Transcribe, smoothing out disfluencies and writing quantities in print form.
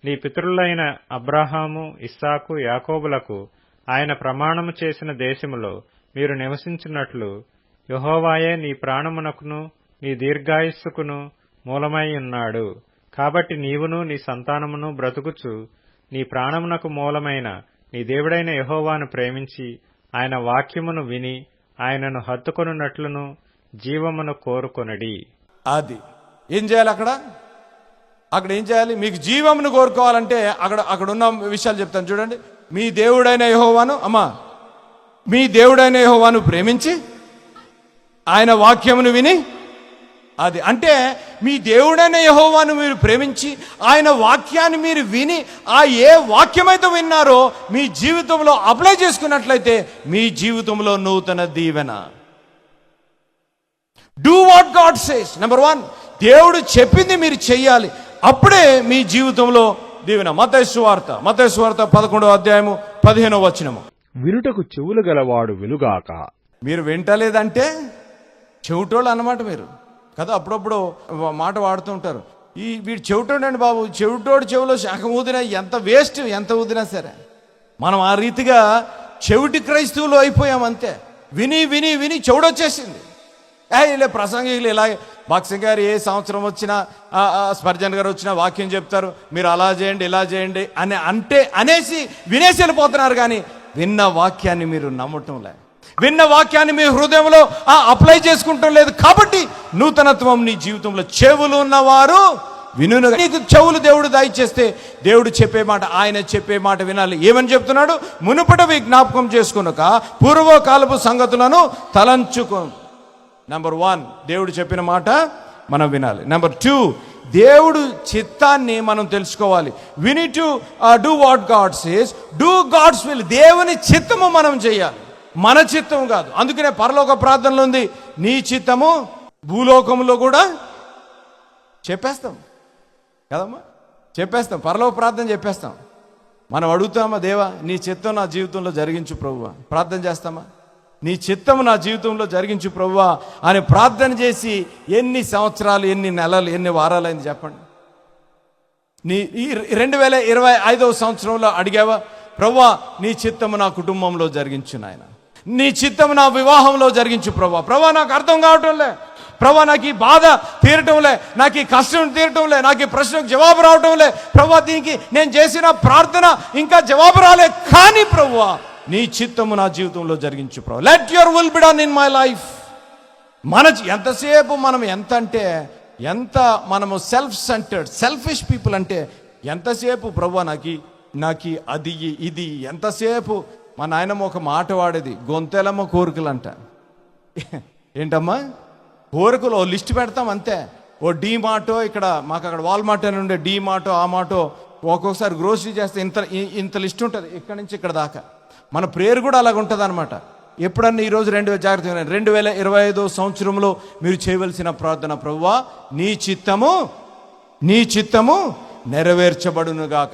నీ పితరులైన అబ్రాహాము, ఇస్సాకు, యాకోబులకు ఆయన ప్రమాణము చేసిన దేశములో మీరు నివసించినట్లు యెహోవాయే నీ ప్రాణమునకును నీ దీర్ఘాయుస్సుకును మూలమై ఉన్నాడు. కాబట్టి నీవును నీ సంతానమును బ్రతుకుచు నీ ప్రాణమునకు మూలమైన నీ దేవుడైన యెహోవాను ప్రేమించి ఆయన వాక్యమును విని ఆయనను హత్తుకొనున్నట్లును జీవమును కోరుకొనడి. అది ఏం చేయాలి? అక్కడ ఏం చేయాలి? మీకు జీవమును కోరుకోవాలంటే అక్కడ ఉన్న విషయాలు చెప్తాను చూడండి. మీ దేవుడైన యెహోవాను ప్రేమించి ఆయన వాక్యమును విని, అది అంటే మీ దేవుడైన యెహోవాను మీరు ప్రేమించి ఆయన వాక్యాన్ని మీరు విని ఆ ఏ వాక్యమైతే విన్నారో మీ జీవితంలో అప్లై చేసుకున్నట్లయితే మీ జీవితంలో నూతన దీవెన. Do what God says. Number 1, దేవుడు చెప్పింది మీరు చెయ్యాలి. అప్పుడే మీ జీవితంలో దీవెన. మత్తయి సువార్త 11వ అధ్యాయము 15వ వచనము. వినుటకు చెవులు గలవాడు వెలుగాక. మీరు వింటలేదంటే చెవిటోళ్ళు అన్నమాట మీరు కదా. అప్పుడప్పుడు మాట వాడుతూ ఉంటారు, వీడు చెవిటోడండి బాబు, చెవిటోడు చెవిలో శాఖం ఊదినా ఎంత వేస్ట్, ఎంత ఊదినా సరే. మనం ఆ రీతిగా చెవిటి క్రైస్తవులు అయిపోయాం అంతే. విని విని విని చెవుడొచ్చేసింది. ఇలా ప్రసంగికులు ఇలా బాక్సింగ్ గారు ఏ సంవత్సరం వచ్చినా స్పర్జన్ గారు వచ్చినా వాక్యం చెప్తారు, మీరు అలా చేయండి ఇలా చేయండి అనేసి వినేసి వెళ్ళిపోతున్నారు. కానీ విన్న వాక్యాన్ని మీరు నమ్మటం లేదు, విన్న వాక్యాన్ని మీ హృదయంలో అప్లై చేసుకుంటం లేదు. కాబట్టి నూతనత్వం నీ జీవితంలో. చెవులు ఉన్నవారు వినును. నీకు చెవులు దేవుడు దయచేస్తే దేవుడు చెప్పే మాట, ఆయన చెప్పే మాట వినాలి. ఏమని చెప్తున్నాడు? మునుపటివి జ్ఞాపకం చేసుకునక పూర్వకాలపు సంగతులను తలంచుకో. నెంబర్ 1, దేవుడు చెప్పిన మాట మనం వినాలి. నెంబర్ 2, దేవుడు చిత్తాన్ని మనం తెలుసుకోవాలి. We need to do what God says, do God's will. దేవుని చిత్తము మనం చేయాలి, మన చిత్తం కాదు. అందుకనే పరలోక ప్రార్థనలో ఉంది, నీ చిత్తము భూలోకంలో కూడా చెప్పేస్తాం కదమ్మా, చెప్పేస్తాం. పరలోక ప్రార్థన చెప్పేస్తాం. మనం అడుగుతామా, దేవా నీ చిత్తం నా జీవితంలో జరిగించు ప్రభువా. ప్రార్థన చేస్తామా, నీ చిత్తము నా జీవితంలో జరిగించు ప్రభువా అని ప్రార్థన చేసి ఎన్ని సంవత్సరాలు, ఎన్ని నెలలు, ఎన్ని వారాలైంది చెప్పండి. నీ 2025వ సంవత్సరంలో అడిగావా, ప్రభువా నీ చిత్తము నా కుటుంబంలో జరిగించు నాయన, నీ చిత్తము నా వివాహంలో జరిగించు ప్రభువా. ప్రభువా నాకు అర్థం కావటంలే, ప్రభువా నాకు ఈ బాధ తీరటంలే, నాకు ఈ కష్టం తీరటంలే, నాకు ఈ ప్రశ్నకు జవాబు రావటంలే, ప్రభువా దీనికి నేను చేసిన ప్రార్థన ఇంకా జవాబు రాలే. కానీ ప్రభువా నీ చిత్తము నా జీవితంలో జరిగించు ప్రభు. Let your will be done in my life. ఎంతసేపు మనం ఎంత మనము సెల్ఫిష్ పీపుల్ అంటే ఎంతసేపు ప్రభువా నాకు అది ఇది. ఎంతసేపు మా నాయనమ్మ ఒక మాట వాడేది, గొంతెలమ్మ కోరికలు అంట. ఏంటమ్మా కోరికలు? ఓ లిస్ట్ పెడతాం అంతే. ఓ డీ మాటో, ఇక్కడ మాకు అక్కడ వాల్మార్ట్ అని ఉండే డీ మాటో ఆ మాటో, ఒక్కొక్కసారి గ్రోసరీ చేస్తే ఇంత లిస్ట్ ఉంటుంది ఇక్కడి నుంచి ఇక్కడ దాకా. మన ప్రేయర్ కూడా అలాగ ఉంటుంది అనమాట. ఎప్పుడన్నా ఈరోజు 2025 సంవత్సరంలో మీరు చేయవలసిన ప్రార్థన, ప్రభువా నీ చిత్తము నెరవేర్చబడునుగాక.